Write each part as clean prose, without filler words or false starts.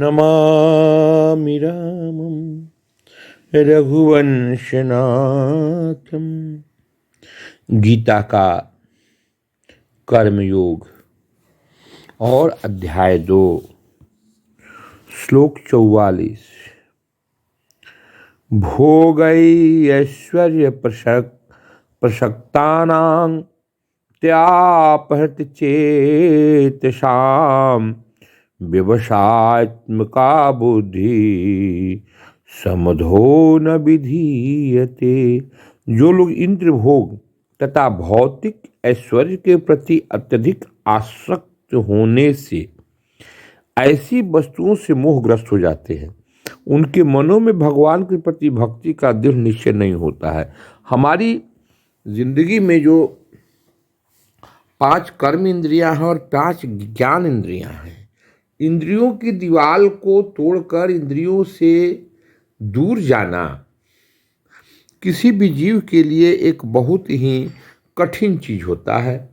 नमामि रामं रघुवंशनाथम। गीता का कर्मयोग और अध्याय 2, श्लोक 44। भोगैश्वर्य प्रसक्तानां त्यापहृत चेतसां विवशात्मका बुद्धि समधो न विधीयते। जो लोग इंद्र भोग तथा भौतिक ऐश्वर्य के प्रति अत्यधिक आसक्त होने से ऐसी वस्तुओं से मोहग्रस्त हो जाते हैं, उनके मनों में भगवान के प्रति भक्ति का दृढ़ निश्चय नहीं होता है। हमारी जिंदगी में जो 5 कर्म इंद्रियां हैं और 5 ज्ञान इंद्रियां हैं, इंद्रियों की दीवार को तोड़कर इंद्रियों से दूर जाना किसी भी जीव के लिए एक बहुत ही कठिन चीज होता है,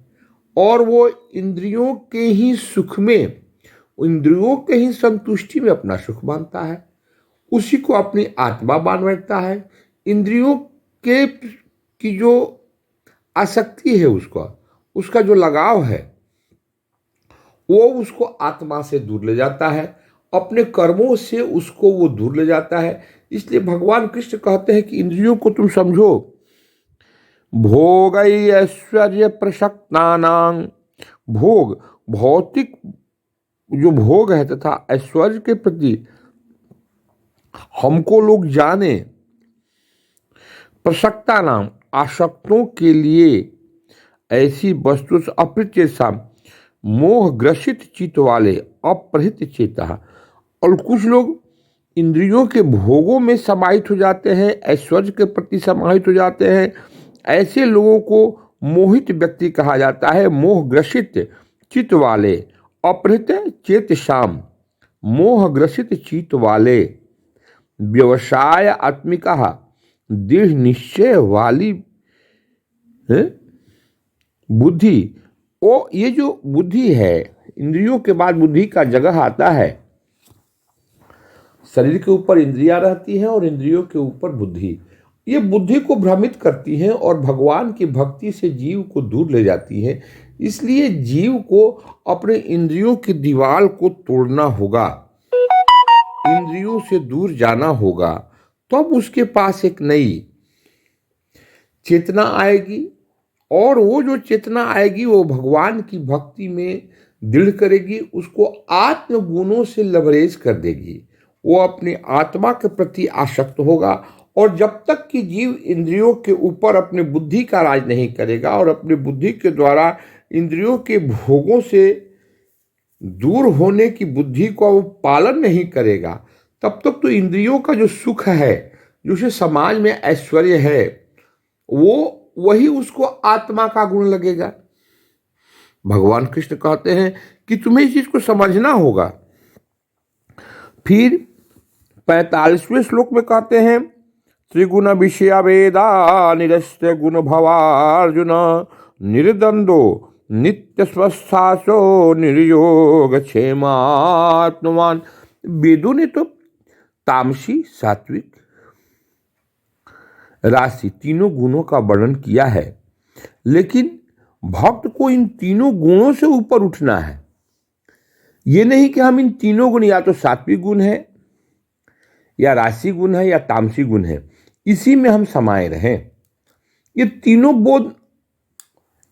और वो इंद्रियों के ही सुख में, इंद्रियों के ही संतुष्टि में अपना सुख मानता है, उसी को अपनी आत्मा मान बैठता है। इंद्रियों के की जो आसक्ति है, उसका जो लगाव है, वो उसको आत्मा से दूर ले जाता है, अपने कर्मों से उसको वो दूर ले जाता है। इसलिए भगवान कृष्ण कहते हैं कि इंद्रियों को तुम समझो, भोग ऐश्वर्य प्रसक्तानां, भोग भौतिक जो भोग है तथा ऐश्वर्य के प्रति हमको लोग जाने, प्रसक्तानां आसक्तों के लिए ऐसी वस्तु अप्रत्यसा मोह ग्रसित चित्त वाले अपहृत चेता। और कुछ लोग इंद्रियों के भोगों में समाहित हो जाते हैं, ऐश्वर्य के प्रति समाहित हो जाते हैं। ऐसे लोगों को मोहित व्यक्ति कहा जाता है। मोह ग्रसित चित्त वाले, अपहृत चेतसाम, मोह ग्रसित चित्त वाले, व्यवसाय आत्मिका, दृढ़ निश्चय वाली बुद्धि। वो ये जो बुद्धि है, इंद्रियों के बाद बुद्धि का जगह आता है। शरीर के ऊपर इंद्रियां रहती हैं और इंद्रियों के ऊपर बुद्धि। ये बुद्धि को भ्रमित करती हैं और भगवान की भक्ति से जीव को दूर ले जाती हैं। इसलिए जीव को अपने इंद्रियों की दीवार को तोड़ना होगा, इंद्रियों से दूर जाना होगा, तब उसके पास एक नई चेतना आएगी, और वो जो चेतना आएगी वो भगवान की भक्ति में दृढ़ करेगी, उसको आत्म गुणों से लवरेज कर देगी। वो अपनी आत्मा के प्रति आसक्त होगा, और जब तक कि जीव इंद्रियों के ऊपर अपनी बुद्धि का राज नहीं करेगा और अपनी बुद्धि के द्वारा इंद्रियों के भोगों से दूर होने की बुद्धि को वो पालन नहीं करेगा, तब तक तो इंद्रियों का जो सुख है, जो समाज में ऐश्वर्य है, वो वही उसको आत्मा का गुण लगेगा। भगवान कृष्ण कहते हैं कि तुम्हें इस चीज को समझना होगा। फिर 45वें श्लोक में कहते हैं, त्रिगुण विषय वेदा निरस्य गुण भवार्जुन निर्द्वंदो नित्य स्वस्थासो निर्योग क्षेमात्मवान। वेदों ने तो तामसी, सात्विक, राशि तीनों गुणों का वर्णन किया है, लेकिन भक्त को इन तीनों गुणों से ऊपर उठना है। ये नहीं कि हम इन तीनों गुण, या तो सात्विक गुण है, या राशि गुण है, या तामसी गुण है, इसी में हम समाये रहें। ये तीनों बोध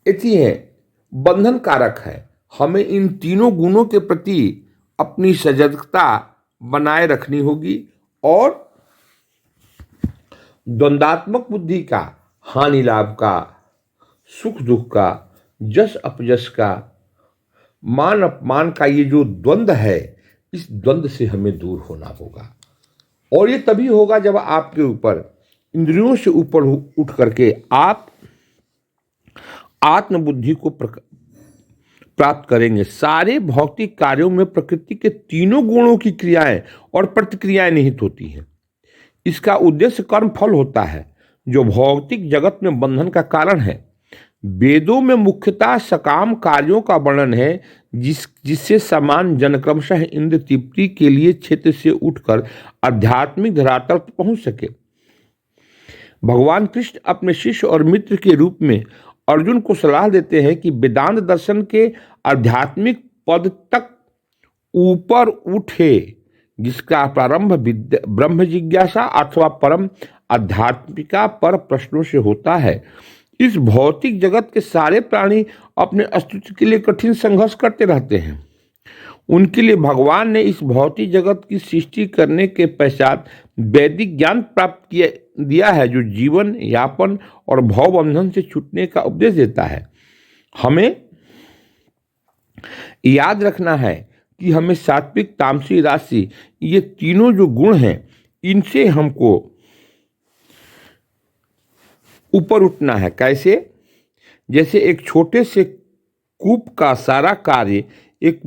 ऐसी है, बंधन कारक है। हमें इन तीनों गुणों के प्रति अपनी सजगता बनाए रखनी होगी, और द्वंद्वात्मक बुद्धि का, हानि लाभ का, सुख दुख का, जस अपजस का, मान अपमान का, ये जो द्वंद्व है, इस द्वंद्व से हमें दूर होना होगा। और ये तभी होगा जब आपके ऊपर इंद्रियों से ऊपर उठ करके आप आत्मबुद्धि को प्राप्त करेंगे। सारे भौतिक कार्यों में प्रकृति के तीनों गुणों की क्रियाएं और प्रतिक्रियाएं निहित होती हैं। इसका उद्देश्य कर्म फल होता है, जो भौतिक जगत में बंधन का कारण है। वेदों में मुख्यतः सकाम कार्यों का वर्णन है, जिससे सामान्य जन क्रमशः इंद्र तृप्ति के लिए क्षेत्र से उठकर आध्यात्मिक धरातल पर पहुंच सके। भगवान कृष्ण अपने शिष्य और मित्र के रूप में अर्जुन को सलाह देते हैं कि वेदांत दर्शन के आध्यात्मिक पद तक ऊपर उठे, जिसका प्रारंभ ब्रह्म जिज्ञासा अथवा परम आध्यात्मिका पर प्रश्नों से होता है। इस भौतिक जगत के सारे प्राणी अपने अस्तित्व के लिए कठिन संघर्ष करते रहते हैं। उनके लिए भगवान ने इस भौतिक जगत की सृष्टि करने के पश्चात वैदिक ज्ञान प्राप्त दिया है, जो जीवन यापन और भव बंधन से छूटने का उपदेश देता है। हमें याद रखना है कि हमें सात्विक, तामसी, राजसी, ये तीनों जो गुण हैं, इनसे हमको ऊपर उठना है। कैसे? जैसे एक छोटे से कूप का सारा कार्य एक